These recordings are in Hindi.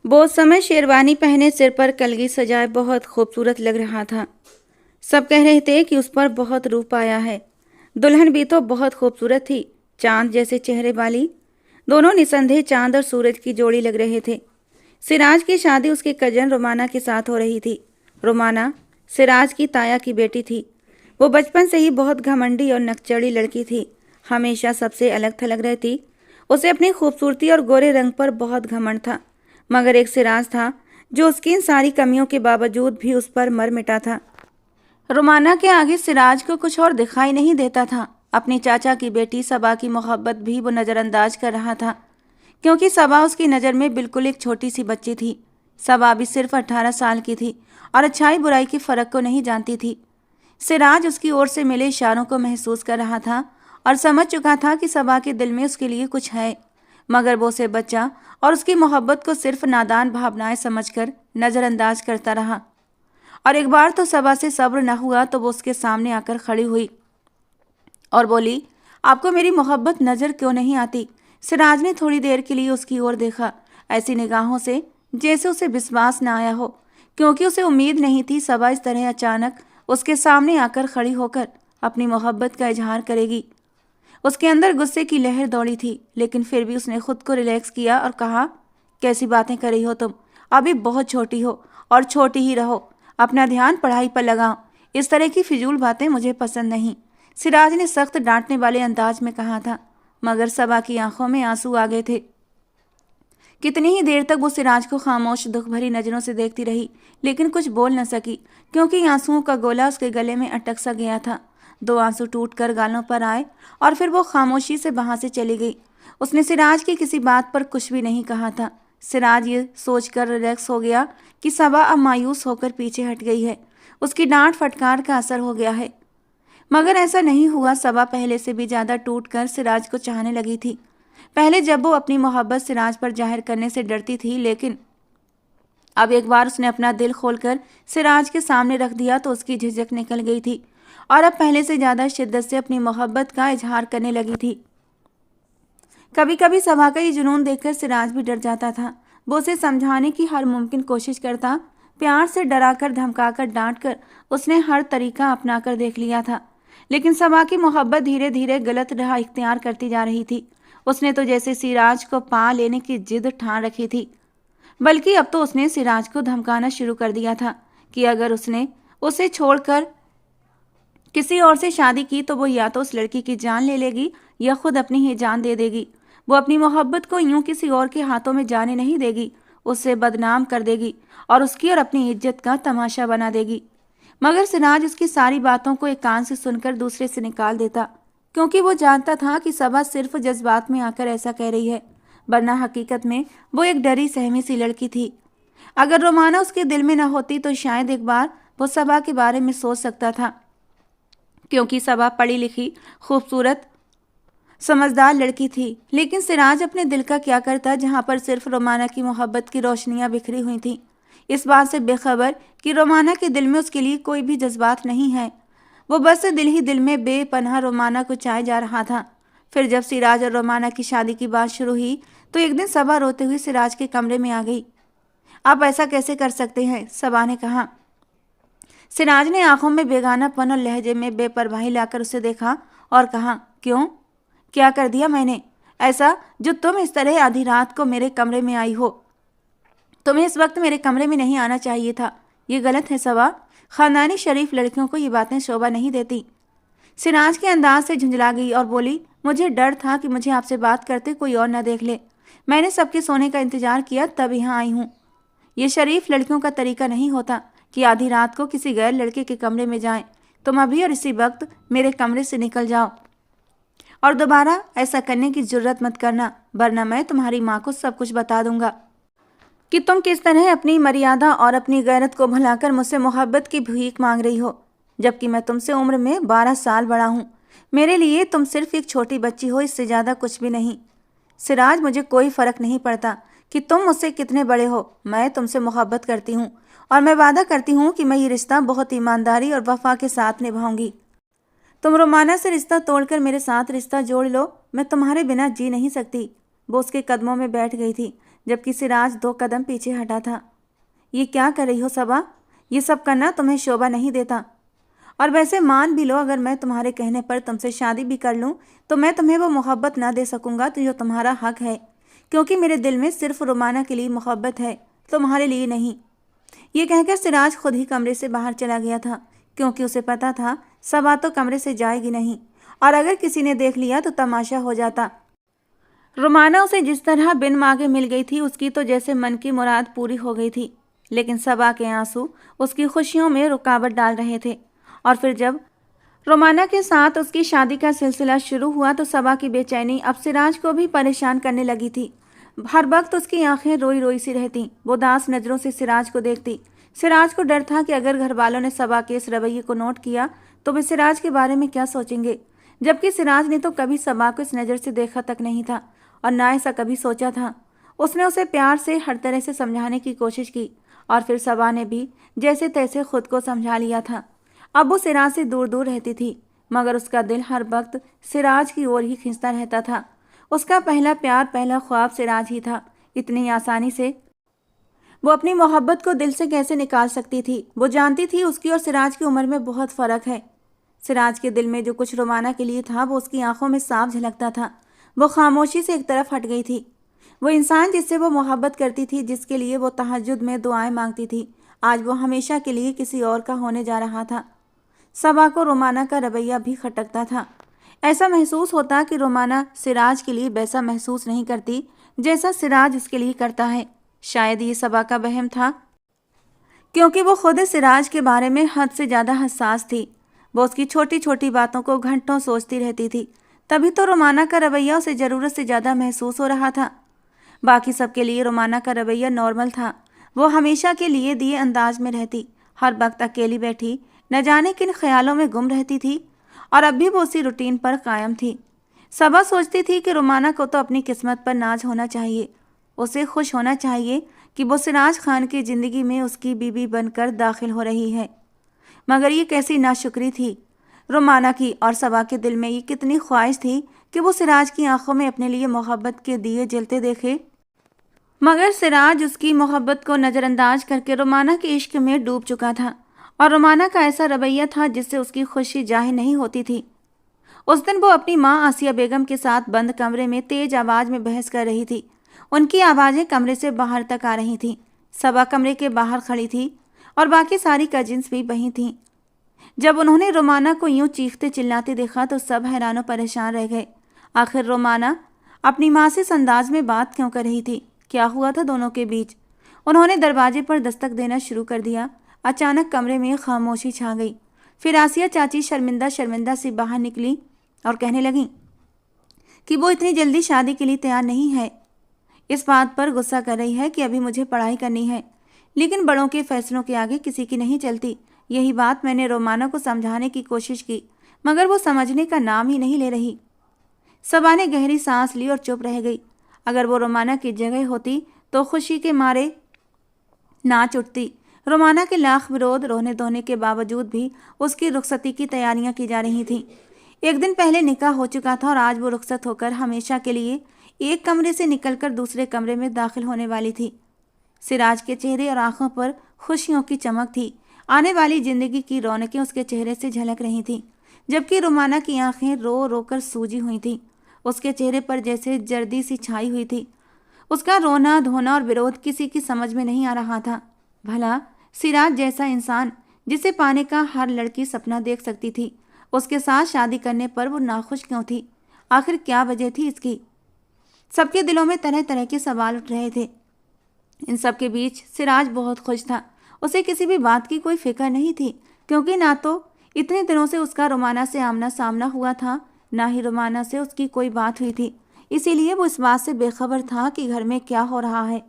वो उस समय शेरवानी पहने सिर पर कलगी सजाए बहुत खूबसूरत लग रहा था। सब कह रहे थे कि उस पर बहुत रूप आया है। दुल्हन भी तो बहुत खूबसूरत थी, चांद जैसे चेहरे वाली। दोनों निसंदेह चांद और सूरज की जोड़ी लग रहे थे। सिराज की शादी उसके कजन रोमाना के साथ हो रही थी। रोमाना सिराज की ताया की बेटी थी। वो बचपन से ही बहुत घमंडी और नकचड़ी लड़की थी। हमेशा सबसे अलग थलग रहती। उसे अपनी खूबसूरती और गोरे रंग पर बहुत घमंड था। मगर एक सिराज था जो उसकी इन सारी कमियों के बावजूद भी उस पर मर मिटा था। रोमाना के आगे सिराज को कुछ और दिखाई नहीं देता था। अपनी चाचा की बेटी सबा की मोहब्बत भी वो नज़रअंदाज कर रहा था, क्योंकि सबा उसकी नज़र में बिल्कुल एक छोटी सी बच्ची थी। सबा भी सिर्फ 18 साल की थी और अच्छाई बुराई के फ़र्क को नहीं जानती थी। सिराज उसकी ओर से मिले इशारों को महसूस कर रहा था और समझ चुका था कि सबा के दिल में उसके लिए कुछ है, मगर वो उसे बच्चा और उसकी मोहब्बत को सिर्फ नादान भावनाएं समझकर नज़रअंदाज करता रहा। और एक बार तो सबा से सब्र न हुआ तो वो उसके सामने आकर खड़ी हुई और बोली, आपको मेरी मोहब्बत नज़र क्यों नहीं आती? सिराज ने थोड़ी देर के लिए उसकी ओर देखा, ऐसी निगाहों से जैसे उसे विश्वास न आया हो, क्योंकि उसे उम्मीद नहीं थी सबा इस तरह अचानक उसके सामने आकर खड़ी होकर अपनी मोहब्बत का इजहार करेगी। उसके अंदर गुस्से की लहर दौड़ी थी, लेकिन फिर भी उसने खुद को रिलैक्स किया और कहा, कैसी बातें कर रही हो तुम? अभी बहुत छोटी हो और छोटी ही रहो। अपना ध्यान पढ़ाई पर लगाओ। इस तरह की फिजूल बातें मुझे पसंद नहीं। सिराज ने सख्त डांटने वाले अंदाज में कहा था, मगर सबा की आंखों में आंसू आ गए थे। कितनी ही देर तक वो सिराज को खामोश दुख भरी नजरों से देखती रही, लेकिन कुछ बोल न सकी, क्योंकि आंसुओं का गोला उसके गले में अटक सा गया था। 2 आंसू टूटकर गालों पर आए और फिर वो खामोशी से वहां से चली गई। उसने सिराज की किसी बात पर कुछ भी नहीं कहा था। सिराज ये सोचकर रिलैक्स हो गया कि सबा अब मायूस होकर पीछे हट गई है, उसकी डांट फटकार का असर हो गया है। मगर ऐसा नहीं हुआ। सबा पहले से भी ज्यादा टूटकर सिराज को चाहने लगी थी। पहले जब वो अपनी मोहब्बत सिराज पर जाहिर करने से डरती थी, लेकिन अब एक बार उसने अपना दिल खोलकर सिराज के सामने रख दिया तो उसकी झिझक निकल गई थी और अब पहले से ज्यादा शिद्दत से अपनी मोहब्बत का इजहार करने लगी थी। कभी कभी सबा का ये जुनून देखकर सिराज भी डर जाता था। वो उसे समझाने की हर मुमकिन कोशिश करता, प्यार से डराकर धमकाकर डांटकर उसने हर तरीका अपनाकर देख लिया था, लेकिन सबा की मोहब्बत धीरे धीरे गलत राह इख्तियार करती जा रही थी। उसने तो जैसे सिराज को पा लेने की जिद ठान रखी थी, बल्कि अब तो उसने सिराज को धमकाना शुरू कर दिया था कि अगर उसने उसे छोड़कर किसी और से शादी की तो वो या तो उस लड़की की जान ले लेगी या खुद अपनी ही जान दे देगी। वो अपनी मोहब्बत को यूं किसी और के हाथों में जाने नहीं देगी, उससे बदनाम कर देगी और उसकी और अपनी इज्जत का तमाशा बना देगी। मगर सिराज उसकी सारी बातों को एक कान से सुनकर दूसरे से निकाल देता, क्योंकि वो जानता था कि सबा सिर्फ जज्बात में आकर ऐसा कह रही है, वरना हकीकत में वो एक डरी सहमी सी लड़की थी। अगर रोमाना उसके दिल में न होती तो शायद एक बार वो सबा के बारे में सोच सकता था, क्योंकि सबा पढ़ी लिखी, खूबसूरत, समझदार लड़की थी। लेकिन सिराज अपने दिल का क्या करता जहां पर सिर्फ रोमाना की मोहब्बत की रोशनियां बिखरी हुई थीं, इस बात से बेखबर कि रोमाना के दिल में उसके लिए कोई भी जज्बात नहीं है। वो बस दिल ही दिल में बेपनाह रोमाना को चाहे जा रहा था। फिर जब सिराज और रोमाना की शादी की बात शुरू हुई तो एक दिन सबा रोते हुए सिराज के कमरे में आ गई। आप ऐसा कैसे कर सकते हैं? सबा ने कहा। सिराज ने आंखों में बेगानापन और लहजे में बेपरवाही लाकर उसे देखा और कहा, क्यों? क्या कर दिया मैंने ऐसा जो तुम इस तरह आधी रात को मेरे कमरे में आई हो? तुम्हें इस वक्त मेरे कमरे में नहीं आना चाहिए था। ये गलत है सबा। खानदानी शरीफ लड़कियों को ये बातें शोभा नहीं देती। सिराज के अंदाज से झुंझला गई और बोली, मुझे डर था कि मुझे आपसे बात करते कोई और न देख ले। मैंने सबके सोने का इंतजार किया तब यहाँ आई हूँ। ये शरीफ लड़कियों का तरीका नहीं होता कि आधी रात को किसी गैर लड़के के कमरे में जाएं। तुम अभी और इसी वक्त मेरे कमरे से निकल जाओ और दोबारा ऐसा करने की जुर्रत मत करना, वरना मैं तुम्हारी माँ को सब कुछ बता दूंगा कि तुम किस तरह अपनी मर्यादा और अपनी गैरत को भुलाकर मुझसे मोहब्बत की भीख मांग रही हो, जबकि मैं तुमसे उम्र में 12 साल बड़ा हूँ। मेरे लिए तुम सिर्फ एक छोटी बच्ची हो, इससे ज़्यादा कुछ भी नहीं। सिराज, मुझे कोई फ़र्क नहीं पड़ता कि तुम मुझसे कितने बड़े हो। मैं तुमसे मोहब्बत करती हूँ और मैं वादा करती हूँ कि मैं ये रिश्ता बहुत ईमानदारी और वफा के साथ निभाऊंगी। तुम रोमाना से रिश्ता तोड़कर मेरे साथ रिश्ता जोड़ लो, मैं तुम्हारे बिना जी नहीं सकती। वो उसके कदमों में बैठ गई थी। जबकि सिराज 2 कदम पीछे हटा था। ये क्या कर रही हो सबा? ये सब करना तुम्हें शोभा नहीं देता। और वैसे मान भी लो, अगर मैं तुम्हारे कहने पर तुमसे शादी भी कर लूं तो मैं तुम्हें वो मोहब्बत ना दे सकूंगा तो जो तुम्हारा हक है, क्योंकि मेरे दिल में सिर्फ रोमाना के लिए मोहब्बत है, तुम्हारे लिए नहीं। ये कहकर सिराज खुद ही कमरे से बाहर चला गया था, क्योंकि उसे पता था सबा तो कमरे से जाएगी नहीं, और अगर किसी ने देख लिया तो तमाशा हो जाता। रोमाना उसे जिस तरह बिन मांगे मिल गई थी, उसकी तो जैसे मन की मुराद पूरी हो गई थी। लेकिन सबा के आंसू उसकी खुशियों में रुकावट डाल रहे थे। और फिर जब रोमाना के साथ उसकी शादी का सिलसिला शुरू हुआ तो सबा की बेचैनी अब सिराज को भी परेशान करने लगी थी। हर वक्त उसकी आंखें रोई रोई सी रहती। वो दास नज़रों से सिराज को देखती। सिराज को डर था कि अगर घर वालों ने सबा के इस रवैये को नोट किया तो वे सिराज के बारे में क्या सोचेंगे, जबकि सिराज ने तो कभी सबा को इस नज़र से देखा तक नहीं था और ना ऐसा कभी सोचा था। उसने उसे प्यार से हर तरह से समझाने की कोशिश की और फिर सबा ने भी जैसे तैसे खुद को समझा लिया था। अब वो सिराज से दूर दूर रहती थी, मगर उसका दिल हर वक्त सिराज की ओर ही खींचता रहता था। उसका पहला प्यार, पहला ख्वाब सिराज ही था। इतनी आसानी से वो अपनी मोहब्बत को दिल से कैसे निकाल सकती थी? वो जानती थी उसकी और सिराज की उम्र में बहुत फ़र्क है। सिराज के दिल में जो कुछ रोमाना के लिए था वो उसकी आंखों में साफ झलकता था। वो खामोशी से एक तरफ हट गई थी। वो इंसान जिससे वो मोहब्बत करती थी, जिसके लिए वो तहज्जुद में दुआएं मांगती थी, आज वो हमेशा के लिए किसी और का होने जा रहा था। सबा को रोमाना का रवैया भी खटकता था। ऐसा महसूस होता कि रोमाना सिराज के लिए वैसा महसूस नहीं करती जैसा सिराज उसके लिए करता है। शायद ये सबा का वहम था, क्योंकि वो खुद सिराज के बारे में हद से ज़्यादा हसास थी। वो उसकी छोटी छोटी बातों को घंटों सोचती रहती थी। तभी तो रोमाना का रवैया उसे ज़रूरत से ज़्यादा महसूस हो रहा था। बाकी सबके लिए रोमाना का रवैया नॉर्मल था। वो हमेशा के लिए दिए अंदाज में रहती, हर वक्त अकेली बैठी न जाने किन ख्यालों में गुम रहती थी, और अब भी वो उसी रूटीन पर कायम थी। सबा सोचती थी कि रोमाना को तो अपनी किस्मत पर नाज होना चाहिए। उसे खुश होना चाहिए कि वो सिराज खान की ज़िंदगी में उसकी बीवी बनकर दाखिल हो रही है। मगर ये कैसी नाशुक्री थी रोमाना की, और सबा के दिल में ये कितनी ख्वाहिश थी कि वो सिराज की आंखों में अपने लिए मोहब्बत के दिए जलते देखे। मगर सिराज उसकी मोहब्बत को नज़रअंदाज करके रोमाना के इश्क में डूब चुका था, और रोमाना का ऐसा रवैया था जिससे उसकी खुशी जाहिर नहीं होती थी। उस दिन वो अपनी माँ आसिया बेगम के साथ बंद कमरे में तेज आवाज़ में बहस कर रही थी। उनकी आवाज़ें कमरे से बाहर तक आ रही थीं। सबा कमरे के बाहर खड़ी थी और बाकी सारी कजिन्स भी वहीं थीं। जब उन्होंने रोमाना को यूं चीखते चिल्लाते देखा तो सब हैरान और परेशान रह गए। आखिर रोमाना अपनी माँ से इस अंदाज में बात क्यों कर रही थी? क्या हुआ था दोनों के बीच? उन्होंने दरवाजे पर दस्तक देना शुरू कर दिया। अचानक कमरे में खामोशी छा गई। फिर आसिया चाची शर्मिंदा शर्मिंदा सी बाहर निकली और कहने लगी कि वो इतनी जल्दी शादी के लिए तैयार नहीं है। इस बात पर गुस्सा कर रही है कि अभी मुझे पढ़ाई करनी है, लेकिन बड़ों के फैसलों के आगे किसी की नहीं चलती। यही बात मैंने रोमाना को समझाने की कोशिश की, मगर वो समझने का नाम ही नहीं ले रही। सबा ने गहरी सांस ली और चुप रह गई। अगर वो रोमाना की जगह होती तो खुशी के मारे नाच उठती। रोमाना के लाख विरोध रोने धोने के बावजूद भी उसकी रुखसती की तैयारियां की जा रही थीं। एक दिन पहले निकाह हो चुका था और आज वो रुखसत होकर हमेशा के लिए एक कमरे से निकलकर दूसरे कमरे में दाखिल होने वाली थी। सिराज के चेहरे और आंखों पर खुशियों की चमक थी। आने वाली जिंदगी की रौनकें उसके चेहरे से झलक रही थीं, जबकि रोमाना की आंखें रो रो कर सूजी हुई थीं। उसके चेहरे पर जैसे जर्दी सी छाई हुई थी। उसका रोना धोना और विरोध किसी की समझ में नहीं आ रहा था। भला सिराज जैसा इंसान जिसे पाने का हर लड़की सपना देख सकती थी, उसके साथ शादी करने पर वो नाखुश क्यों थी? आखिर क्या वजह थी इसकी? सबके दिलों में तरह तरह के सवाल उठ रहे थे। इन सब के बीच सिराज बहुत खुश था। उसे किसी भी बात की कोई फिक्र नहीं थी, क्योंकि ना तो इतने दिनों से उसका रोमाना से आमना सामना हुआ था, ना ही रोमाना से उसकी कोई बात हुई थी। इसीलिए वो इस बात से बेखबर था कि घर में क्या हो रहा है।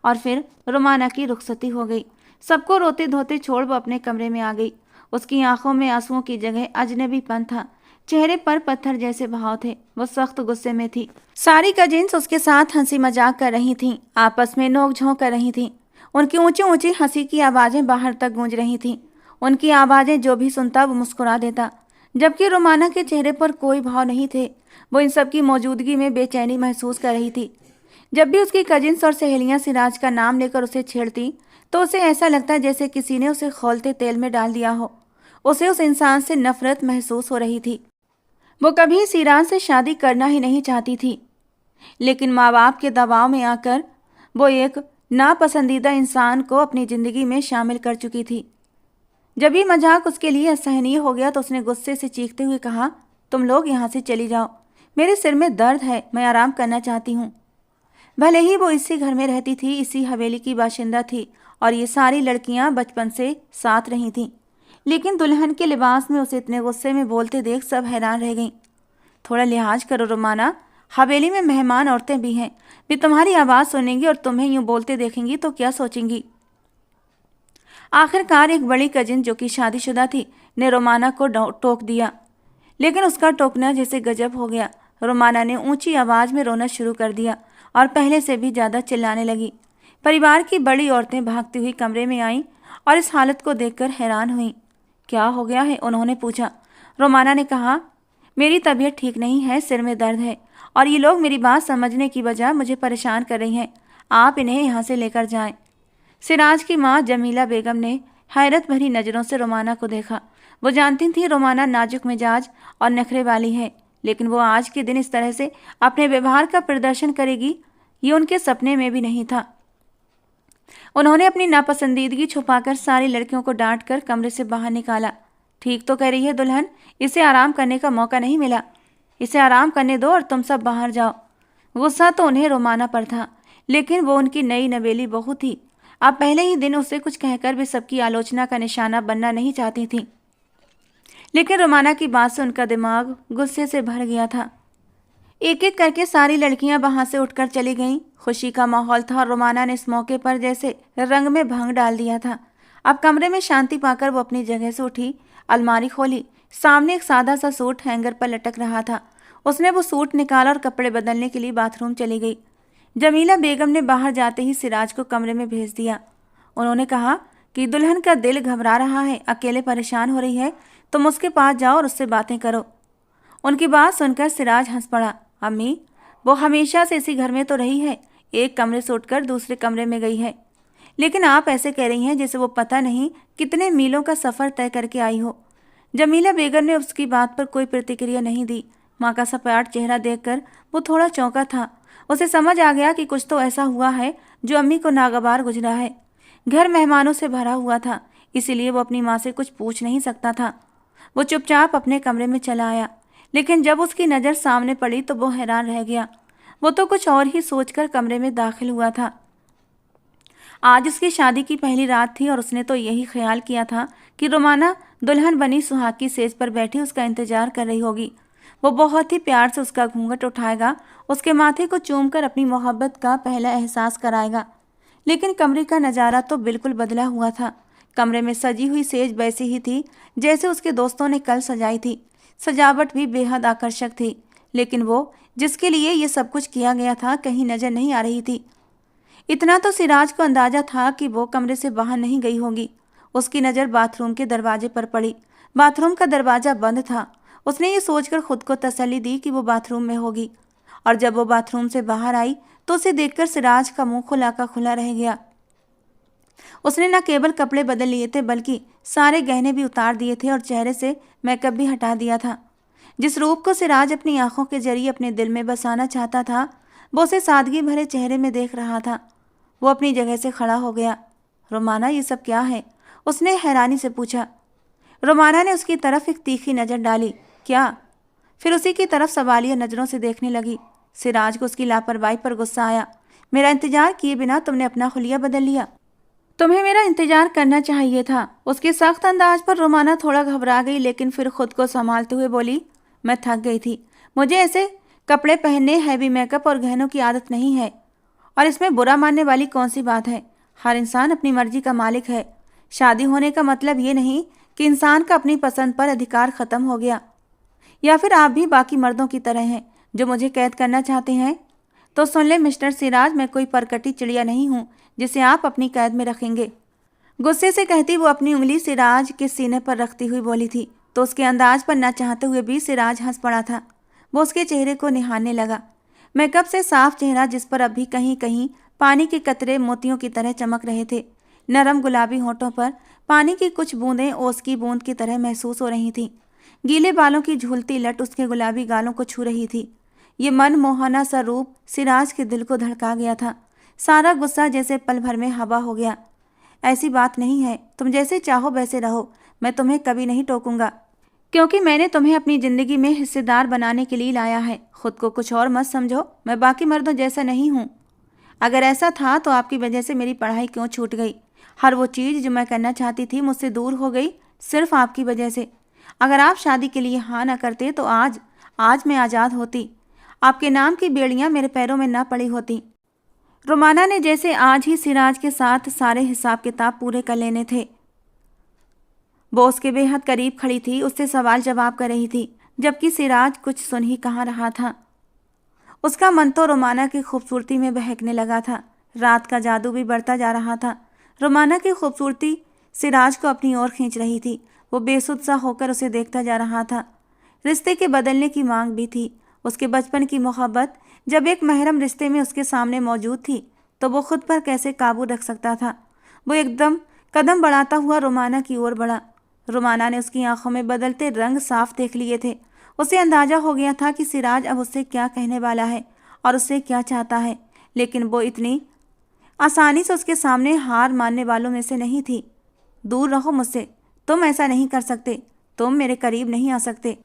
और फिर रोमाना की रुखसती हो गई। सबको रोते धोते छोड़ वो अपने कमरे में आ गई। उसकी आंखों में आंसुओं की जगह अजनबीपन था। चेहरे पर पत्थर जैसे भाव थे। वो सख्त गुस्से में थी। सारी कजिन्स उसके साथ हंसी मजाक कर रही थीं, आपस में नोक-झोंक कर रही थीं। उनकी ऊंची ऊंची हंसी की आवाज़ें बाहर तक गूंज रही थीं। उनकी आवाज़ें जो भी सुनता वो मुस्कुरा देता, जबकि रोमाना के चेहरे पर कोई भाव नहीं थे। वो इन सब की मौजूदगी में बेचैनी महसूस कर रही थी। जब भी उसकी कजिन्स और सहेलियां सिराज का नाम लेकर उसे छेड़ती तो उसे ऐसा लगता जैसे किसी ने उसे खौलते तेल में डाल दिया हो। उसे उस इंसान से नफरत महसूस हो रही थी। वो कभी सिराज से शादी करना ही नहीं चाहती थी, लेकिन माँ बाप के दबाव में आकर वो एक नापसंदीदा इंसान को अपनी जिंदगी में शामिल कर चुकी थी। जब ये मजाक उसके लिए असहनीय हो गया तो उसने गुस्से से चीखते हुए कहा, तुम लोग यहाँ से चली जाओ, मेरे सिर में दर्द है, मैं आराम करना चाहती हूँ। भले ही वो इसी घर में रहती थी, इसी हवेली की बाशिंदा थी और ये सारी लड़कियां बचपन से साथ रही थीं, लेकिन दुल्हन के लिबास में उसे इतने गुस्से में बोलते देख सब हैरान रह गईं। थोड़ा लिहाज करो रोमाना, हवेली में मेहमान औरतें भी हैं, वे तुम्हारी आवाज़ सुनेंगी और तुम्हें यूं बोलते देखेंगी तो क्या सोचेंगी। आखिरकार एक बड़ी कजिन जो कि शादीशुदा थी ने रोमाना को टोक दिया, लेकिन उसका टोकना जैसे गजब हो गया। रोमाना ने ऊंची आवाज़ में रोना शुरू कर दिया और पहले से भी ज़्यादा चिल्लाने लगी। परिवार की बड़ी औरतें भागती हुई कमरे में आईं और इस हालत को देखकर हैरान हुईं। क्या हो गया है, उन्होंने पूछा। रोमाना ने कहा, मेरी तबीयत ठीक नहीं है, सिर में दर्द है और ये लोग मेरी बात समझने की बजाय मुझे परेशान कर रही हैं, आप इन्हें यहाँ से लेकर जाएं। सिराज की माँ जमीला बेगम ने हैरत भरी नज़रों से रोमाना को देखा। वो जानती थी रोमाना नाजुक मिजाज और नखरे वाली है, लेकिन वो आज के दिन इस तरह से अपने व्यवहार का प्रदर्शन करेगी ये उनके सपने में भी नहीं था। उन्होंने अपनी नापसंदीदगी छुपाकर सारी लड़कियों को डांटकर कमरे से बाहर निकाला। ठीक तो कह रही है दुल्हन, इसे आराम करने का मौका नहीं मिला, इसे आराम करने दो और तुम सब बाहर जाओ। गुस्सा तो उन्हें रोमाना पर था, लेकिन वो उनकी नई नवेली बहू थी। अब पहले ही दिन उसे कुछ कहकर भी सबकी आलोचना का निशाना बनना नहीं चाहती थी, लेकिन रोमाना की बात से उनका दिमाग गुस्से से भर गया था। एक एक करके सारी लड़कियां वहां से उठकर चली गईं। खुशी का माहौल था और रोमाना ने इस मौके पर जैसे रंग में भंग डाल दिया था। अब कमरे में शांति पाकर वो अपनी जगह से उठी, अलमारी खोली। सामने एक सादा सा सूट हैंगर पर लटक रहा था। उसने वो सूट निकाला और कपड़े बदलने के लिए बाथरूम चली गई। जमीला बेगम ने बाहर जाते ही सिराज को कमरे में भेज दिया। उन्होंने कहा कि दुल्हन का दिल घबरा रहा है, अकेले परेशान हो रही है, तुम उसके पास जाओ और उससे बातें करो। उनकी बात सुनकर सिराज हंस पड़ा। अम्मी, वो हमेशा से इसी घर में तो रही है, एक कमरे से उठकर दूसरे कमरे में गई है, लेकिन आप ऐसे कह रही हैं जैसे वो पता नहीं कितने मीलों का सफ़र तय करके आई हो। जमीला बेगम ने उसकी बात पर कोई प्रतिक्रिया नहीं दी। माँ का सपाट चेहरा देखकर वो थोड़ा चौंका था। उसे समझ आ गया कि कुछ तो ऐसा हुआ है जो अम्मी को नागवार गुजरा है। घर मेहमानों से भरा हुआ था, इसीलिए वो अपनी माँ से कुछ पूछ नहीं सकता था। वो चुपचाप अपने कमरे में चला आया, लेकिन जब उसकी नज़र सामने पड़ी तो वो हैरान रह गया। वो तो कुछ और ही सोचकर कमरे में दाखिल हुआ था। आज उसकी शादी की पहली रात थी और उसने तो यही ख्याल किया था कि रोमाना दुल्हन बनी सुहाग की सेज पर बैठी उसका इंतजार कर रही होगी। वो बहुत ही प्यार से उसका घूंघट उठाएगा, उसके माथे को चूमकर अपनी मोहब्बत का पहला एहसास कराएगा। लेकिन कमरे का नज़ारा तो बिल्कुल बदला हुआ था। कमरे में सजी हुई सेज वैसी ही थी जैसे उसके दोस्तों ने कल सजाई थी। सजावट भी बेहद आकर्षक थी, लेकिन वो जिसके लिए ये सब कुछ किया गया था कहीं नजर नहीं आ रही थी। इतना तो सिराज को अंदाजा था कि वो कमरे से बाहर नहीं गई होगी। उसकी नज़र बाथरूम के दरवाजे पर पड़ी। बाथरूम का दरवाज़ा बंद था। उसने ये सोचकर खुद को तसल्ली दी कि वो बाथरूम में होगी, और जब वो बाथरूम से बाहर आई तो उसे देखकर सिराज का मुंह खुला का खुला रह गया। उसने न केवल कपड़े बदल लिए थे बल्कि सारे गहने भी उतार दिए थे और चेहरे से मेकअप भी हटा दिया था। जिस रूप को सिराज अपनी आंखों के जरिए अपने दिल में बसाना चाहता था वो उसे सादगी भरे चेहरे में देख रहा था। वो अपनी जगह से खड़ा हो गया। रोमाना, ये सब क्या है? उसने हैरानी से पूछा। रोमाना ने उसकी तरफ एक तीखी नज़र डाली। क्या? फिर उसी की तरफ सवालिया नज़रों से देखने लगी। सिराज को उसकी लापरवाही पर गुस्सा आया। मेरा इंतजार किए बिना तुमने अपना हुलिया बदल लिया। तुम्हें मेरा इंतजार करना चाहिए था। उसके सख्त अंदाज पर रोमाना थोड़ा घबरा गई, लेकिन फिर खुद को संभालते हुए बोली, मैं थक गई थी। मुझे ऐसे कपड़े पहनने, हैवी मेकअप और गहनों की आदत नहीं है, और इसमें बुरा मानने वाली कौन सी बात है? हर इंसान अपनी मर्जी का मालिक है। शादी होने का मतलब ये नहीं कि इंसान का अपनी पसंद पर अधिकार खत्म हो गया। या फिर आप भी बाकी मर्दों की तरह हैं जो मुझे कैद करना चाहते हैं? तो सुन ले मिस्टर सिराज, मैं कोई परकटी चिड़िया नहीं हूँ जिसे आप अपनी कैद में रखेंगे। गुस्से से कहती वो अपनी उंगली सिराज के सीने पर रखती हुई बोली थी, तो उसके अंदाज पर न चाहते हुए भी सिराज हंस पड़ा था। वो उसके चेहरे को निहारने लगा। मेकअप से साफ चेहरा जिस पर अब भी कहीं कहीं पानी के कतरे मोतियों की तरह चमक रहे थे। नरम गुलाबी होठों पर पानी की कुछ बूंदें ओस की बूंद की तरह महसूस हो रही थीं। गीले बालों की झूलती लट उसके गुलाबी गालों को छू रही थी। ये मनमोहना सा रूप सिराज के दिल को धड़का गया था। सारा गुस्सा जैसे पल भर में हवा हो गया। ऐसी बात नहीं है, तुम जैसे चाहो वैसे रहो, मैं तुम्हें कभी नहीं टोकूंगा, क्योंकि मैंने तुम्हें अपनी जिंदगी में हिस्सेदार बनाने के लिए लाया है। खुद को कुछ और मत समझो, मैं बाकी मर्दों जैसा नहीं हूँ। अगर ऐसा था तो आपकी वजह से मेरी पढ़ाई क्यों छूट गई? हर वो चीज़ जो मैं करना चाहती थी मुझसे दूर हो गई, सिर्फ आपकी वजह से। अगर आप शादी के लिए हाँ न करते तो आज आज मैं आज़ाद होती। आपके नाम की बेड़ियाँ मेरे पैरों में ना पड़ी होती। रोमाना ने जैसे आज ही सिराज के साथ सारे हिसाब किताब पूरे कर लेने थे। वो उसके बेहद करीब खड़ी थी, उससे सवाल जवाब कर रही थी, जबकि सिराज कुछ सुन ही कहाँ रहा था। उसका मन तो रोमाना की खूबसूरती में बहकने लगा था। रात का जादू भी बढ़ता जा रहा था। रोमाना की खूबसूरती सिराज को अपनी ओर खींच रही थी। वो बेसुध सा होकर उसे देखता जा रहा था। रिश्ते के बदलने की मांग भी थी। उसके बचपन की मोहब्बत जब एक महरम रिश्ते में उसके सामने मौजूद थी तो वो खुद पर कैसे काबू रख सकता था। वो एकदम कदम बढ़ाता हुआ रोमाना की ओर बढ़ा। रोमाना ने उसकी आंखों में बदलते रंग साफ देख लिए थे। उसे अंदाजा हो गया था कि सिराज अब उससे क्या कहने वाला है और उससे क्या चाहता है, लेकिन वो इतनी आसानी से उसके सामने हार मानने वालों में से नहीं थी। दूर रहो मुझसे, तुम ऐसा नहीं कर सकते, तुम मेरे करीब नहीं आ सकते,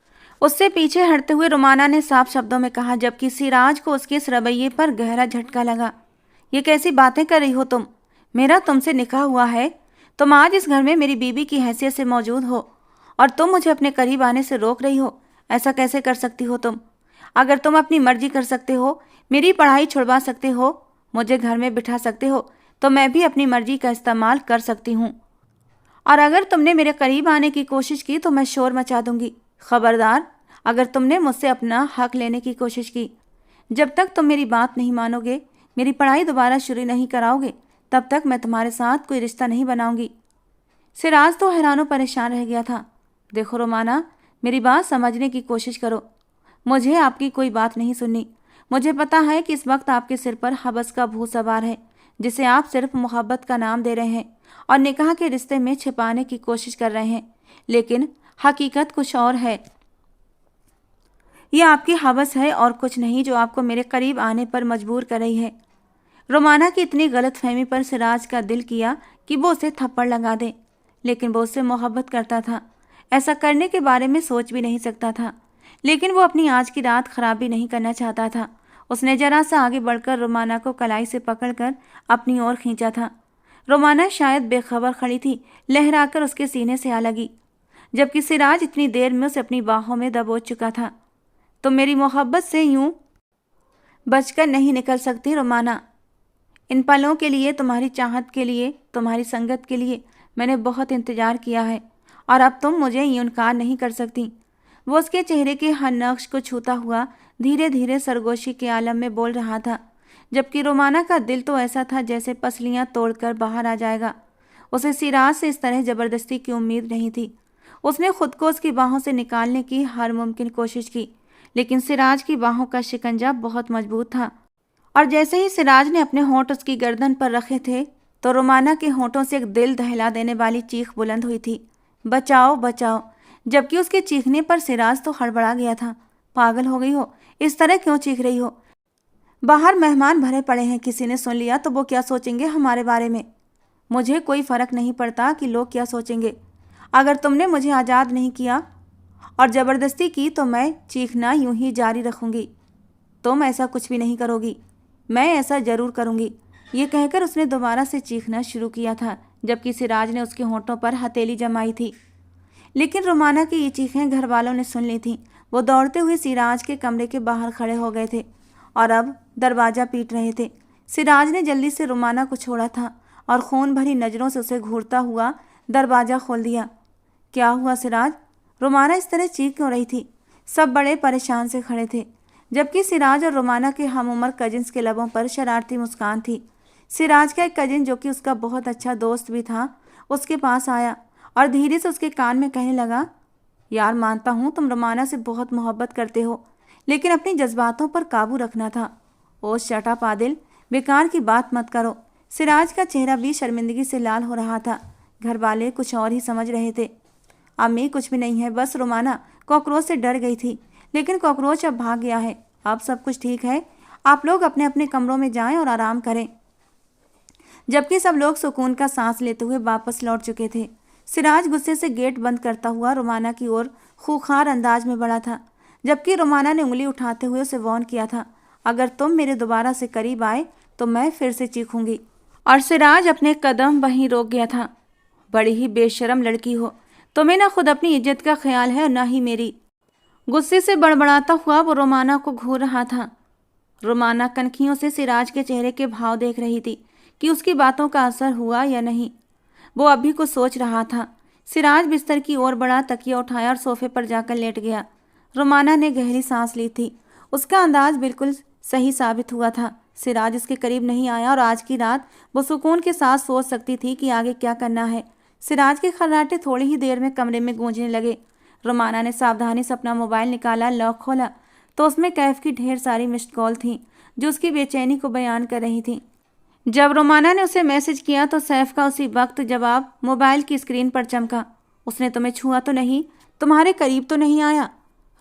उससे पीछे हटते हुए रोमाना ने साफ शब्दों में कहा, जबकि सिराज को उसके इस रवैये पर गहरा झटका लगा। ये कैसी बातें कर रही हो तुम? मेरा तुमसे निकाह हुआ है। तुम आज इस घर में मेरी बीवी की हैसियत से मौजूद हो और तुम मुझे अपने करीब आने से रोक रही हो। ऐसा कैसे कर सकती हो तुम? अगर तुम अपनी मर्जी कर सकते हो, मेरी पढ़ाई छुड़वा सकते हो, मुझे घर में बिठा सकते हो, तो मैं भी अपनी मर्जी का इस्तेमाल कर सकती हूँ। और अगर तुमने मेरे करीब आने की कोशिश की तो मैं शोर मचा दूंगी। खबरदार, अगर तुमने मुझसे अपना हक लेने की कोशिश की। जब तक तुम मेरी बात नहीं मानोगे, मेरी पढ़ाई दोबारा शुरू नहीं कराओगे, तब तक मैं तुम्हारे साथ कोई रिश्ता नहीं बनाऊंगी। सिराज तो हैरानों परेशान रह गया था। देखो रोमाना, मेरी बात समझने की कोशिश करो। मुझे आपकी कोई बात नहीं सुननी। मुझे पता है कि इस वक्त आपके सिर पर हवस का भूत सवार है, जिसे आप सिर्फ मोहब्बत का नाम दे रहे हैं और निकाह के रिश्ते में छिपाने की कोशिश कर रहे हैं, लेकिन हकीकत कुछ और है। यह आपकी हवस है और कुछ नहीं, जो आपको मेरे करीब आने पर मजबूर कर रही है। रोमाना की इतनी गलतफहमी पर सिराज का दिल किया कि वो उसे थप्पड़ लगा दे, लेकिन वो उससे मोहब्बत करता था। ऐसा करने के बारे में सोच भी नहीं सकता था, लेकिन वो अपनी आज की रात खराब भी नहीं करना चाहता था। उसने जरा सा आगे बढ़कर रोमाना को कलाई से पकड़कर अपनी ओर खींचा था। रोमाना शायद बेखबर खड़ी थी, लहराकर उसके सीने से आ लगी, जबकि सिराज इतनी देर में उसे अपनी बाहों में दबोच चुका था। तो मेरी मोहब्बत से यूं बचकर नहीं निकल सकती रोमाना। इन पलों के लिए, तुम्हारी चाहत के लिए, तुम्हारी संगत के लिए मैंने बहुत इंतजार किया है और अब तुम मुझे यूं इनकार नहीं कर सकती। वो उसके चेहरे के हर नक्श को छूता हुआ धीरे धीरे सरगोशी के आलम में बोल रहा था, जबकि रोमाना का दिल तो ऐसा था जैसे पसलियां तोड़कर बाहर आ जाएगा। उसे सिराज से इस तरह जबरदस्ती की उम्मीद नहीं थी। उसने खुद को उसकी बाहों से निकालने की हर मुमकिन कोशिश की, लेकिन सिराज की बाहों का शिकंजा बहुत मजबूत था और जैसे ही सिराज ने अपने होंठ उसकी गर्दन पर रखे थे तो रोमाना के होंठों से एक दिल दहला देने वाली चीख बुलंद हुई थी, बचाओ बचाओ। जबकि उसके चीखने पर सिराज तो हड़बड़ा गया था। पागल हो गई हो? इस तरह क्यों चीख रही हो? बाहर मेहमान भरे पड़े हैं, किसी ने सुन लिया तो वो क्या सोचेंगे हमारे बारे में? मुझे कोई फर्क नहीं पड़ता कि लोग क्या सोचेंगे। अगर तुमने मुझे आज़ाद नहीं किया और ज़बरदस्ती की तो मैं चीखना यूं ही जारी रखूंगी। तुम ऐसा कुछ भी नहीं करोगी, मैं ऐसा जरूर करूंगी। ये कहकर उसने दोबारा से चीखना शुरू किया था, जबकि सिराज ने उसके होंठों पर हथेली जमाई थी। लेकिन रोमाना की ये चीखें घर वालों ने सुन ली थीं। वो दौड़ते हुए सिराज के कमरे के बाहर खड़े हो गए थे और अब दरवाज़ा पीट रहे थे। सिराज ने जल्दी से रोमाना को छोड़ा था और खून भरी नज़रों से उसे घूरता हुआ दरवाज़ा खोल दिया। क्या हुआ सिराज? रोमाना इस तरह चीख क्यों रही थी? सब बड़े परेशान से खड़े थे, जबकि सिराज और रोमाना के हम उम्र कजिन्स के लबों पर शरारती मुस्कान थी। सिराज का एक कजिन, जो कि उसका बहुत अच्छा दोस्त भी था, उसके पास आया और धीरे से उसके कान में कहने लगा, यार मानता हूँ तुम रोमाना से बहुत मोहब्बत करते हो, लेकिन अपने जज्बातों पर काबू रखना था। ओ शटा पादिल, बेकार की बात मत करो। सिराज का चेहरा भी शर्मिंदगी से लाल हो रहा था। घर वाले कुछ और ही समझ रहे थे। अम्मी कुछ भी नहीं है, बस रोमाना कॉकरोच से डर गई थी, लेकिन कॉकरोच अब भाग गया है। अब सब कुछ ठीक है। आप लोग अपने अपने कमरों में जाएं और आराम करें। जबकि सब लोग सुकून का सांस लेते हुए वापस लौट चुके थे। सिराज गुस्से से गेट बंद करता हुआ रोमाना की ओर खूंखार अंदाज में बढ़ा था, जबकि रोमाना ने उंगली उठाते हुए उसे वार्न किया था, अगर तुम मेरे दोबारा से करीब आए तो मैं फिर से चीखूंगी। और सिराज अपने कदम वहीं रोक गया था। बड़ी ही बेशरम लड़की हो, तुम्हें ना खुद अपनी इज्जत का ख्याल है और ना ही मेरी। गुस्से से बड़बड़ाता हुआ वो रोमाना को घूर रहा था। रोमाना कनखियों से सिराज के चेहरे के भाव देख रही थी कि उसकी बातों का असर हुआ या नहीं। वो अभी कुछ सोच रहा था। सिराज बिस्तर की ओर बढ़ा, तकिया उठाया और सोफे पर जाकर लेट गया। रोमाना ने गहरी सांस ली थी। उसका अंदाज बिल्कुल सही साबित हुआ था। सिराज उसके करीब नहीं आया और आज की रात वो सुकून के साथ सोच सकती थी कि आगे क्या करना है। सिराज के खर्राटे थोड़ी ही देर में कमरे में गूंजने लगे। रोमाना ने सावधानी से अपना मोबाइल निकाला, लॉक खोला तो उसमें कैफ की ढेर सारी मिस्ड कॉल थी जो उसकी बेचैनी को बयान कर रही थी। जब रोमाना ने उसे मैसेज किया तो सैफ का उसी वक्त जवाब मोबाइल की स्क्रीन पर चमका। उसने तुम्हें छुआ तो नहीं, तुम्हारे करीब तो नहीं आया?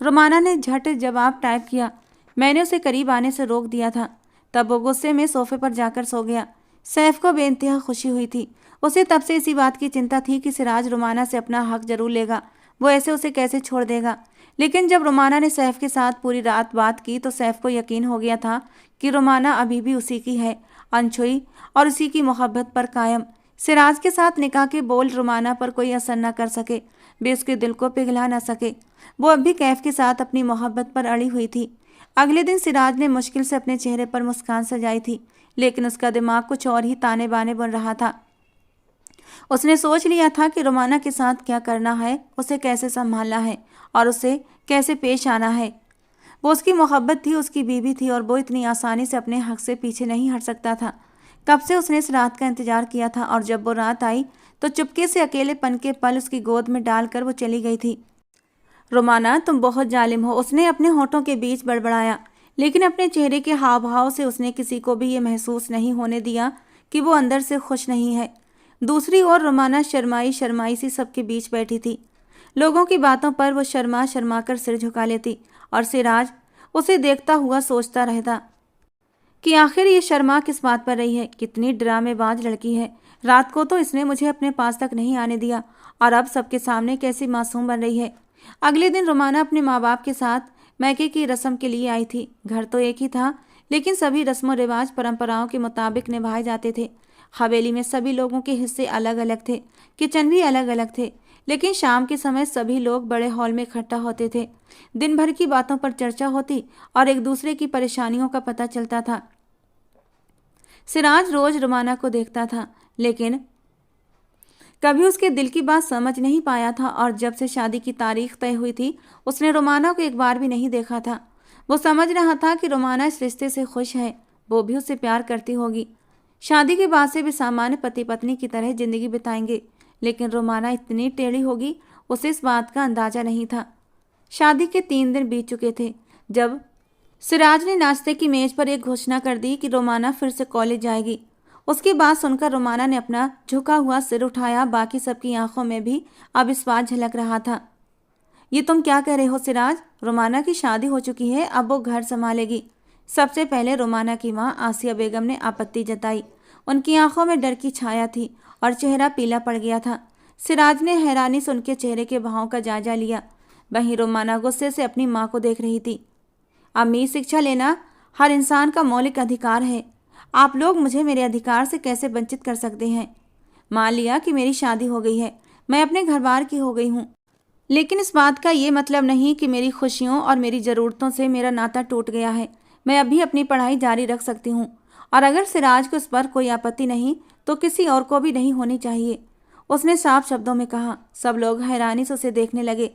रोमाना ने झट जवाब टाइप किया। मैंने उसे करीब आने से रोक दिया था। तब वो गुस्से में सोफे पर जाकर सो गया। सैफ को बेइंतहा खुशी हुई थी। उसे तब से इसी बात की चिंता थी कि सिराज रोमाना से अपना हक जरूर लेगा, वो ऐसे उसे कैसे छोड़ देगा। लेकिन जब रोमाना ने सैफ के साथ पूरी रात बात की तो सैफ को यकीन हो गया था कि रोमाना अभी भी उसी की है, अनछुई और उसी की मोहब्बत पर कायम। सिराज के साथ निकाह के बोल रोमाना पर कोई असर न कर सके, वे उसके दिल को पिघला न सके। वो अब भी कैफ के साथ अपनी मोहब्बत पर अड़ी हुई थी। अगले दिन सिराज ने मुश्किल से अपने चेहरे पर मुस्कान सजाई थी, लेकिन उसका दिमाग कुछ और ही ताने बाने बन रहा था। उसने सोच लिया था कि रोमाना के साथ क्या करना है, उसे कैसे संभालना है और उसे कैसे पेश आना है। वो उसकी मोहब्बत थी, उसकी बीवी थी और वो इतनी आसानी से अपने हक से पीछे नहीं हट सकता था। कब से उसने इस रात का इंतजार किया था और जब वो रात आई तो चुपके से अकेलेपन के पल उसकी गोद में डालकर वो चली गई थी। रोमाना तुम बहुत जालिम हो, उसने अपने होठों के बीच बड़बड़ाया, लेकिन अपने चेहरे के हाव भाव से उसने किसी को भी ये महसूस नहीं होने दिया कि वो अंदर से खुश नहीं है। दूसरी ओर रोमाना शर्माई शर्माई सी सबके बीच बैठी थी। लोगों की बातों पर वो शर्मा शर्मा कर सिर झुका लेती और सिराज उसे देखता हुआ सोचता रहता कि आखिर ये शर्मा किस बात पर रही है। कितनी ड्रामेबाज लड़की है। रात को तो इसने मुझे अपने पास तक नहीं आने दिया और अब सबके सामने कैसी मासूम बन रही है। अगले दिन रोमाना अपने माँ बाप के साथ मैके की रस्म के लिए आई थी। घर तो एक ही था, लेकिन सभी रस्मों रिवाज परंपराओं के मुताबिक निभाए जाते थे। हवेली में सभी लोगों के हिस्से अलग अलग थे, किचन भी अलग अलग थे, लेकिन शाम के समय सभी लोग बड़े हॉल में इकट्ठा होते थे। दिन भर की बातों पर चर्चा होती और एक दूसरे की परेशानियों का पता चलता था। सिराज रोज रोमाना को देखता था, लेकिन कभी उसके दिल की बात समझ नहीं पाया था और जब से शादी की तारीख तय हुई थी उसने रोमाना को एक बार भी नहीं देखा था। वो समझ रहा था कि रोमाना इस रिश्ते से खुश है, वो भी उससे प्यार करती होगी। शादी के बाद से भी सामान्य पति पत्नी की तरह जिंदगी बिताएंगे, लेकिन रोमाना इतनी टेढ़ी होगी उसे इस बात का अंदाजा नहीं था। शादी के 3 दिन बीत चुके थे जब सिराज ने नाश्ते की मेज पर एक घोषणा कर दी कि रोमाना फिर से कॉलेज जाएगी। उसकी बात सुनकर रोमाना ने अपना झुका हुआ सिर उठाया। बाकी सबकी आंखों में भी अब विश्वास झलक रहा था। ये तुम क्या कह रहे हो सिराज? रोमाना की शादी हो चुकी है, अब वो घर संभालेगी। सबसे पहले रोमाना की मां आसिया बेगम ने आपत्ति जताई। उनकी आंखों में डर की छाया थी और चेहरा पीला पड़ गया था। सिराज ने हैरानी से उनके चेहरे के भावों का जायजा लिया। वहीं रोमाना गुस्से से अपनी माँ को देख रही थी। अम्मी, शिक्षा लेना हर इंसान का मौलिक अधिकार है, आप लोग मुझे मेरे अधिकार से कैसे वंचित कर सकते हैं? मान लिया कि मेरी शादी हो गई है, मैं अपने घर बार की हो गई हूँ, लेकिन इस बात का ये मतलब नहीं कि मेरी खुशियों और मेरी ज़रूरतों से मेरा नाता टूट गया है। मैं अभी अपनी पढ़ाई जारी रख सकती हूँ और अगर सिराज को इस पर कोई आपत्ति नहीं तो किसी और को भी नहीं होनी चाहिए, उसने साफ शब्दों में कहा। सब लोग हैरानी से उसे देखने लगे।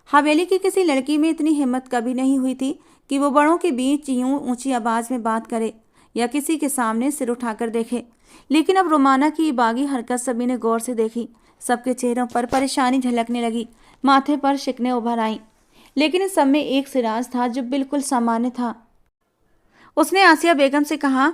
हवेली की किसी लड़की में इतनी हिम्मत कभी नहीं हुई थी कि वो बड़ों के बीच यूं ऊंची आवाज़ में बात करे या किसी के सामने सिर उठाकर देखे। लेकिन अब रोमाना की बागी हरकत सभी ने गौर से देखी। सबके चेहरों पर परेशानी झलकने लगी, माथे पर शिकने उभर आईं। लेकिन इस सब में एक सिराज था जो बिल्कुल सामान्य था। उसने आसिया बेगम से कहा,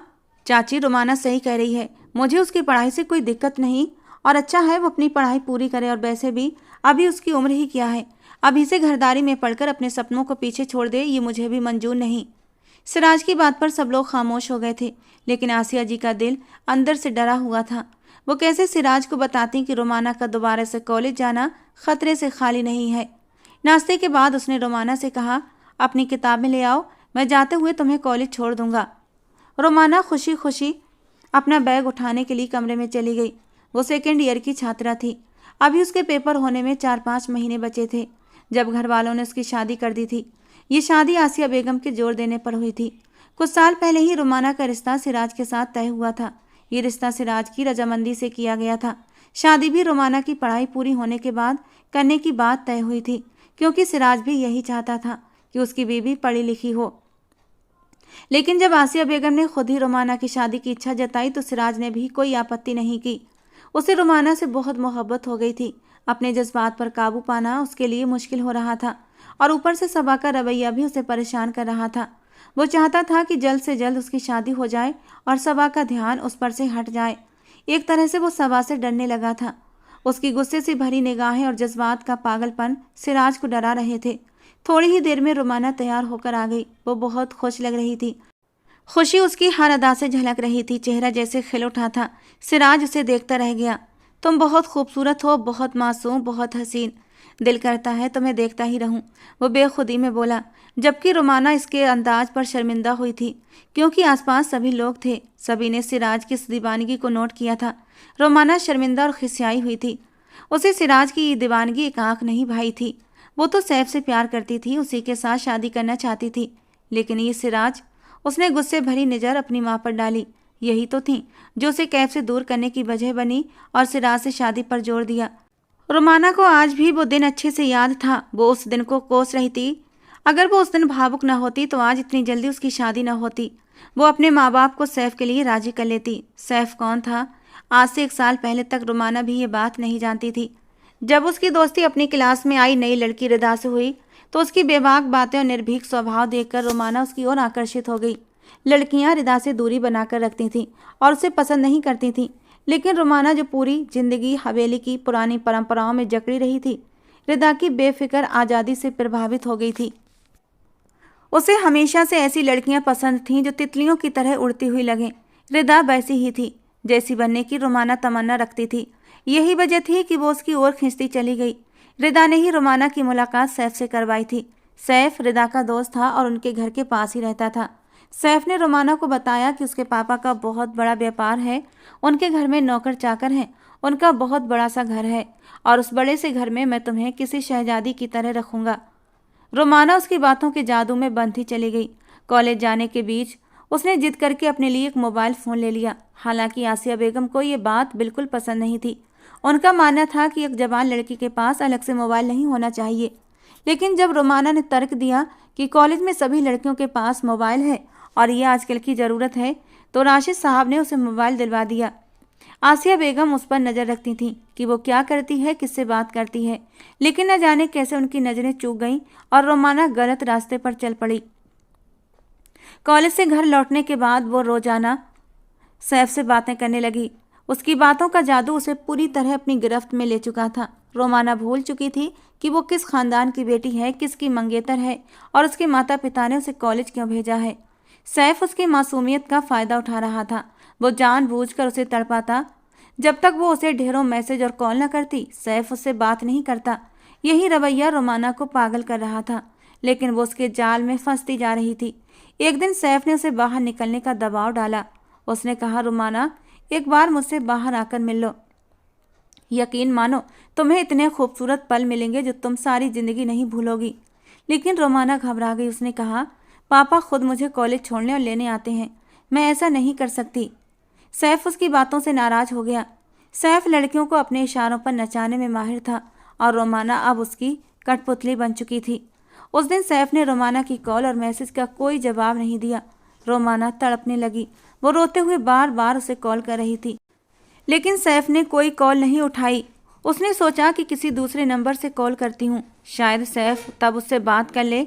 चाची रोमाना सही कह रही है, मुझे उसकी पढ़ाई से कोई दिक्कत नहीं और अच्छा है वो अपनी पढ़ाई पूरी करे और वैसे भी अभी उसकी उम्र ही क्या है, अभी से घरदारी में पढ़कर अपने सपनों को पीछे छोड़ दे ये मुझे भी मंजूर नहीं। सिराज की बात पर सब लोग खामोश हो गए थे, लेकिन आसिया जी का दिल अंदर से डरा हुआ था। वो कैसे सिराज को बताती कि रोमाना का दोबारा से कॉलेज जाना खतरे से खाली नहीं है। नाश्ते के बाद उसने रोमाना से कहा, अपनी किताबें ले आओ, मैं जाते हुए तुम्हें कॉलेज छोड़ दूंगा। रोमाना खुशी खुशी अपना बैग उठाने के लिए कमरे में चली गई। वो सेकेंड ईयर की छात्रा थी। अभी उसके पेपर होने में 4-5 महीने बचे थे जब घर वालों ने उसकी शादी कर दी थी। ये शादी आसिया बेगम के जोर देने पर हुई थी। कुछ साल पहले ही रोमाना का रिश्ता सिराज के साथ तय हुआ था। ये रिश्ता सिराज की रजामंदी से किया गया था। शादी भी रोमाना की पढ़ाई पूरी होने के बाद करने की बात तय हुई थी, क्योंकि सिराज भी यही चाहता था कि उसकी बीवी पढ़ी लिखी हो। लेकिन जब आसिया बेगम ने खुद ही रोमाना की शादी की इच्छा जताई तो सिराज ने भी कोई आपत्ति नहीं की। उसे रोमाना से बहुत मोहब्बत हो गई थी। अपने जज्बात पर काबू पाना उसके लिए मुश्किल हो रहा था और ऊपर से सबा का रवैया भी उसे परेशान कर रहा था। वो चाहता था कि जल्द से जल्द उसकी शादी हो जाए और सबा का ध्यान उस पर से हट जाए। एक तरह से वो सबा से डरने लगा था। उसकी गुस्से से भरी निगाहें और जज्बात का पागलपन सिराज को डरा रहे थे। थोड़ी ही देर में रोमाना तैयार होकर आ गई। वो बहुत खुश लग रही थी। खुशी उसकी हर अदा से झलक रही थी। चेहरा जैसे खिल उठा था। सिराज उसे देखता रह गया। तुम बहुत खूबसूरत हो, बहुत मासूम, बहुत हसीन। दिल करता है तुम्हें देखता ही रहूं, वो बेखुदी में बोला, जबकि रोमाना इसके अंदाज पर शर्मिंदा हुई थी, क्योंकि आसपास सभी लोग थे। सभी ने सिराज की इस दीवानगी को नोट किया था। रोमाना शर्मिंदा और खिसियाई हुई थी। उसे सिराज की दीवानगी एक आंख नहीं भाई थी। वो तो सैफ से प्यार करती थी, उसी के साथ शादी करना चाहती थी। लेकिन ये सिराज, उसने गुस्से भरी नज़र अपनी माँ पर डाली। यही तो थी जो उसे कैफ से दूर करने की वजह बनी और सिराज से शादी पर जोर दिया। रोमाना को आज भी वो दिन अच्छे से याद था। वो उस दिन को कोस रही थी। अगर वो उस दिन भावुक न होती तो आज इतनी जल्दी उसकी शादी न होती। वो अपने माँ बाप को सैफ के लिए राजी कर लेती। सैफ कौन था? आज से 1 साल पहले तक रोमाना भी ये बात नहीं जानती थी। जब उसकी दोस्ती अपनी क्लास में आई नई लड़की रिदा से हुई तो उसकी बेबाक बातें और निर्भीक स्वभाव देखकर रोमाना उसकी ओर आकर्षित हो गई। लड़कियां रिदा से दूरी बनाकर रखती थीं और उसे पसंद नहीं करती थीं, लेकिन रोमाना जो पूरी जिंदगी हवेली की पुरानी परंपराओं में जकड़ी रही थी, रिदा की बेफिक्र आज़ादी से प्रभावित हो गई थी। उसे हमेशा से ऐसी लड़कियां पसंद थीं जो तितलियों की तरह उड़ती हुई लगें। रिदा वैसी ही थी जैसी बनने की रोमाना तमन्ना रखती थी। यही वजह थी कि वो उसकी ओर खींचती चली गई। रिदा ने ही रोमाना की मुलाकात सैफ से करवाई थी। सैफ रिदा का दोस्त था और उनके घर के पास ही रहता था। सैफ ने रोमाना को बताया कि उसके पापा का बहुत बड़ा व्यापार है, उनके घर में नौकर चाकर हैं, उनका बहुत बड़ा सा घर है और उस बड़े से घर में मैं तुम्हें किसी शहजादी की तरह रखूंगा। रोमाना उसकी बातों के जादू में बंधी चली गई। कॉलेज जाने के बीच उसने जिद करके अपने लिए एक मोबाइल फ़ोन ले लिया। हालांकि आसिया बेगम को ये बात बिल्कुल पसंद नहीं थी। उनका मानना था कि एक जवान लड़की के पास अलग से मोबाइल नहीं होना चाहिए। लेकिन जब रोमाना ने तर्क दिया कि कॉलेज में सभी लड़कियों के पास मोबाइल है और ये आजकल की ज़रूरत है, तो राशिद साहब ने उसे मोबाइल दिलवा दिया। आसिया बेगम उस पर नज़र रखती थीं कि वो क्या करती है, किससे बात करती है, लेकिन न जाने कैसे उनकी नज़रें चूक गईं और रोमाना गलत रास्ते पर चल पड़ी। कॉलेज से घर लौटने के बाद वो रोजाना सैफ से बातें करने लगी। उसकी बातों का जादू उसे पूरी तरह अपनी गिरफ्त में ले चुका था। रोमाना भूल चुकी थी कि वो किस खानदान की बेटी है, किसकी मंगेतर है और उसके माता पिता ने उसे कॉलेज क्यों भेजा है। सैफ उसकी मासूमियत का फ़ायदा उठा रहा था। वो जानबूझकर उसे तड़पाता। जब तक वो उसे ढेरों मैसेज और कॉल न करती, सैफ उससे बात नहीं करता। यही रवैया रोमाना को पागल कर रहा था, लेकिन वो उसके जाल में फंसती जा रही थी। एक दिन सैफ ने उसे बाहर निकलने का दबाव डाला। उसने कहा, रोमाना, एक बार मुझसे बाहर आकर मिल लो। यकीन मानो तुम्हें इतने खूबसूरत पल मिलेंगे जो तुम सारी ज़िंदगी नहीं भूलोगी। लेकिन रोमाना घबरा गई। उसने कहा, पापा खुद मुझे कॉलेज छोड़ने और लेने आते हैं, मैं ऐसा नहीं कर सकती। सैफ उसकी बातों से नाराज़ हो गया। सैफ लड़कियों को अपने इशारों पर नचाने में माहिर था और रोमाना अब उसकी कठपुतली बन चुकी थी। उस दिन सैफ ने रोमाना की कॉल और मैसेज का कोई जवाब नहीं दिया। रोमाना तड़पने लगी। वो रोते हुए बार बार उसे कॉल कर रही थी, लेकिन सैफ ने कोई कॉल नहीं उठाई। उसने सोचा कि किसी दूसरे नंबर से कॉल करती हूँ, शायद सैफ तब उससे बात कर ले।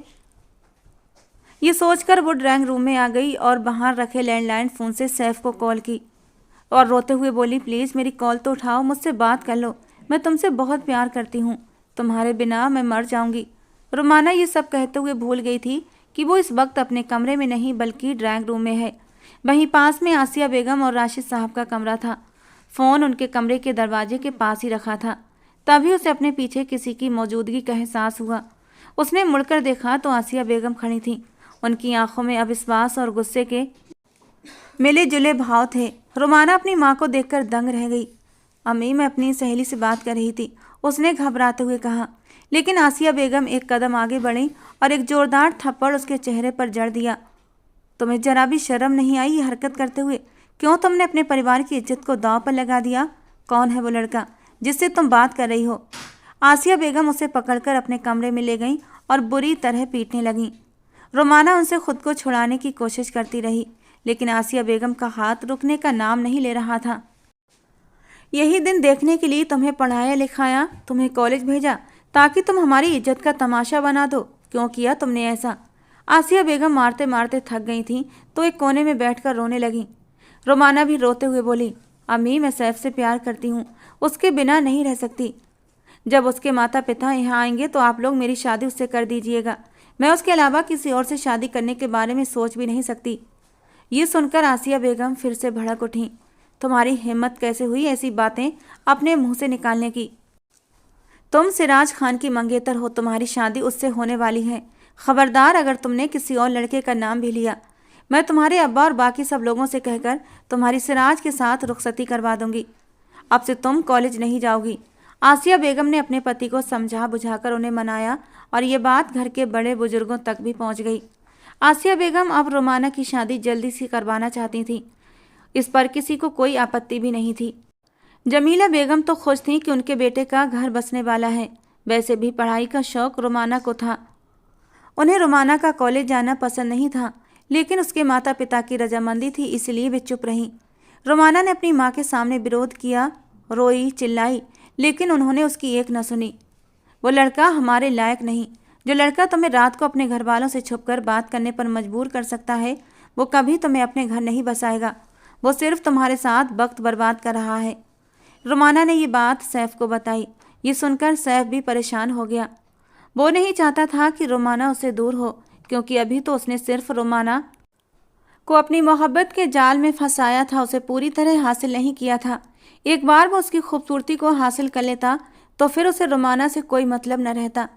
ये सोचकर वो ड्राइंग रूम में आ गई और बाहर रखे लैंडलाइन फ़ोन से सैफ को कॉल की और रोते हुए बोली, प्लीज़ मेरी कॉल तो उठाओ, मुझसे बात कर लो, मैं तुमसे बहुत प्यार करती हूँ, तुम्हारे बिना मैं मर जाऊँगी। रोमाना ये सब कहते हुए भूल गई थी कि वो इस वक्त अपने कमरे में नहीं बल्कि ड्राइंग रूम में है। वहीं पास में आसिया बेगम और राशिद साहब का कमरा था। फ़ोन उनके कमरे के दरवाजे के पास ही रखा था। तभी उसे अपने पीछे किसी की मौजूदगी का एहसास हुआ। उसने मुड़कर देखा तो आसिया बेगम खड़ी थीं। उनकी आंखों में अविश्वास और गुस्से के मिले जुले भाव थे। रोमाना अपनी माँ को देखकर दंग रह गई। अम्मी, मैं अपनी सहेली से बात कर रही थी, उसने घबराते हुए कहा। लेकिन आसिया बेगम एक कदम आगे बढ़ी और एक जोरदार थप्पड़ उसके चेहरे पर जड़ दिया। तुम्हें जरा भी शर्म नहीं आई ये हरकत करते हुए? क्यों तुमने अपने परिवार की इज्जत को दांव पर लगा दिया? कौन है वो लड़का जिससे तुम बात कर रही हो? आसिया बेगम उसे पकड़कर अपने कमरे में ले गईं और बुरी तरह पीटने लगीं। रोमाना उनसे खुद को छुड़ाने की कोशिश करती रही, लेकिन आसिया बेगम का हाथ रुकने का नाम नहीं ले रहा था। यही दिन देखने के लिए तुम्हें पढ़ाया लिखाया, तुम्हें कॉलेज भेजा ताकि तुम हमारी इज्जत का तमाशा बना दो। क्यों किया तुमने ऐसा? आसिया बेगम मारते मारते थक गई थीं तो एक कोने में बैठकर रोने लगीं। रोमाना भी रोते हुए बोली, अम्मी, मैं सैफ से प्यार करती हूँ, उसके बिना नहीं रह सकती। जब उसके माता पिता यहाँ आएंगे तो आप लोग मेरी शादी उससे कर दीजिएगा। मैं उसके अलावा किसी और से शादी करने के बारे में सोच भी नहीं सकती। ये सुनकर आसिया बेगम फिर से भड़क उठीं। तुम्हारी हिम्मत कैसे हुई ऐसी बातें अपने मुंह से निकालने की? तुम सिराज खान की मंगेतर हो, तुम्हारी शादी उससे होने वाली है। खबरदार, अगर तुमने किसी और लड़के का नाम भी लिया, मैं तुम्हारे अब्बा और बाकी सब लोगों से कहकर तुम्हारी सिराज के साथ रुखसती करवा दूंगी। अब से तुम कॉलेज नहीं जाओगी। आसिया बेगम ने अपने पति को समझा बुझाकर उन्हें मनाया और ये बात घर के बड़े बुजुर्गों तक भी पहुंच गई। आसिया बेगम अब रोमाना की शादी जल्दी से करवाना चाहती थी। इस पर किसी को कोई आपत्ति भी नहीं थी। जमीला बेगम तो खुश थी कि उनके बेटे का घर बसने वाला है। वैसे भी पढ़ाई का शौक रोमाना को था। उन्हें रोमाना का कॉलेज जाना पसंद नहीं था, लेकिन उसके माता पिता की रजामंदी थी, इसलिए वे चुप रहीं। रोमाना ने अपनी माँ के सामने विरोध किया, रोई चिल्लाई, लेकिन उन्होंने उसकी एक न सुनी। वो लड़का हमारे लायक नहीं। जो लड़का तुम्हें रात को अपने घर वालों से छुपकर बात करने पर मजबूर कर सकता है, वो कभी तुम्हें अपने घर नहीं बसाएगा। वो सिर्फ तुम्हारे साथ वक्त बर्बाद कर रहा है। रोमाना ने ये बात सैफ को बताई। ये सुनकर सैफ भी परेशान हो गया। वो नहीं चाहता था कि रोमाना उससे दूर हो, क्योंकि अभी तो उसने सिर्फ रोमाना को अपनी मोहब्बत के जाल में फंसाया था, उसे पूरी तरह हासिल नहीं किया था। एक बार वो उसकी खूबसूरती को हासिल कर लेता तो फिर उसे रोमाना से कोई मतलब न रहता।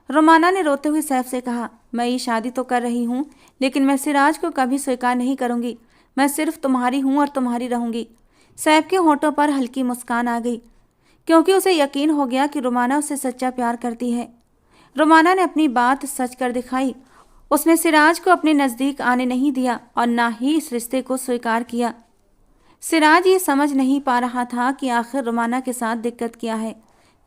रोमाना ने रोते हुए सैफ से कहा, मैं ये शादी तो कर रही हूँ, लेकिन मैं सिराज को कभी स्वीकार नहीं करूँगी। मैं सिर्फ तुम्हारी हूँ और तुम्हारी रहूँगी। सैफ के होठों पर हल्की मुस्कान आ गई, क्योंकि उसे यकीन हो गया कि रोमाना उससे सच्चा प्यार करती है। रोमाना ने अपनी बात सच कर दिखाई। उसने सिराज को अपने नज़दीक आने नहीं दिया और ना ही इस रिश्ते को स्वीकार किया। सिराज ये समझ नहीं पा रहा था कि आखिर रोमाना के साथ दिक्कत क्या है।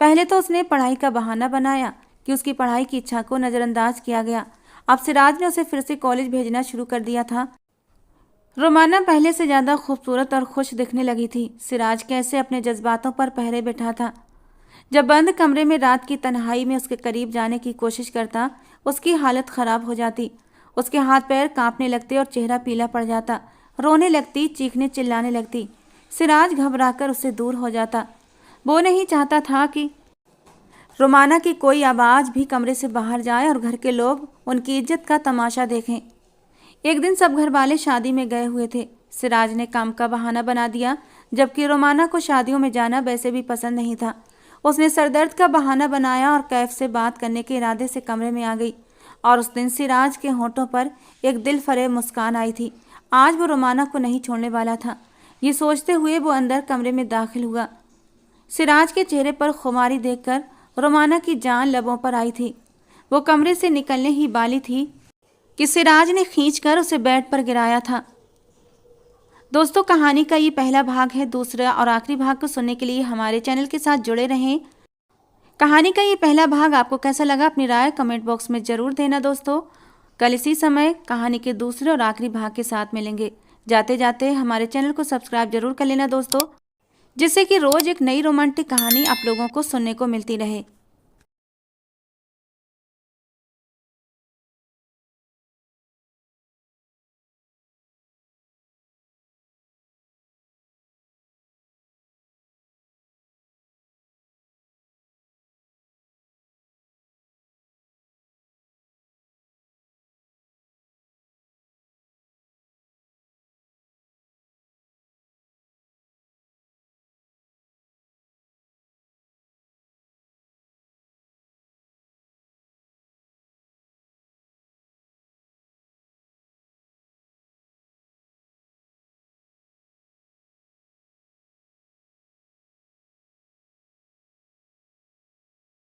पहले तो उसने पढ़ाई का बहाना बनाया कि उसकी पढ़ाई की इच्छा को नज़रअंदाज किया गया। अब सिराज ने उसे फिर से कॉलेज भेजना शुरू कर दिया था। रोमाना पहले से ज़्यादा खूबसूरत और खुश दिखने लगी थी। सिराज कैसे अपने जज्बातों पर पहरे बैठा था। जब बंद कमरे में रात की तन्हाई में उसके करीब जाने की कोशिश करता, उसकी हालत ख़राब हो जाती। उसके हाथ पैर कांपने लगते और चेहरा पीला पड़ जाता। रोने लगती, चीखने चिल्लाने लगती। सिराज घबराकर उससे दूर हो जाता। वो नहीं चाहता था कि रोमाना की कोई आवाज़ भी कमरे से बाहर जाए और घर के लोग उनकी इज्जत का तमाशा देखें। एक दिन सब घर वाले शादी में गए हुए थे। सिराज ने काम का बहाना बना दिया, जबकि रोमाना को शादियों में जाना वैसे भी पसंद नहीं था। उसने सरदर्द का बहाना बनाया और कैफ से बात करने के इरादे से कमरे में आ गई। और उस दिन सिराज के होठों पर एक दिल फरेब मुस्कान आई थी। आज वो रोमाना को नहीं छोड़ने वाला था। ये सोचते हुए वो अंदर कमरे में दाखिल हुआ। सिराज के चेहरे पर खुमारी देखकर रोमाना की जान लबों पर आई थी। वो कमरे से निकलने ही वाली थी कि सिराज ने खींचकर उसे बेड पर गिराया था। दोस्तों, कहानी का ये पहला भाग है। दूसरा और आखिरी भाग को सुनने के लिए हमारे चैनल के साथ जुड़े रहें। कहानी का ये पहला भाग आपको कैसा लगा, अपनी राय कमेंट बॉक्स में ज़रूर देना। दोस्तों, कल इसी समय कहानी के दूसरे और आखिरी भाग के साथ मिलेंगे। जाते जाते हमारे चैनल को सब्सक्राइब जरूर कर लेना दोस्तों, जिससे कि रोज़ एक नई रोमांटिक कहानी आप लोगों को सुनने को मिलती रहे।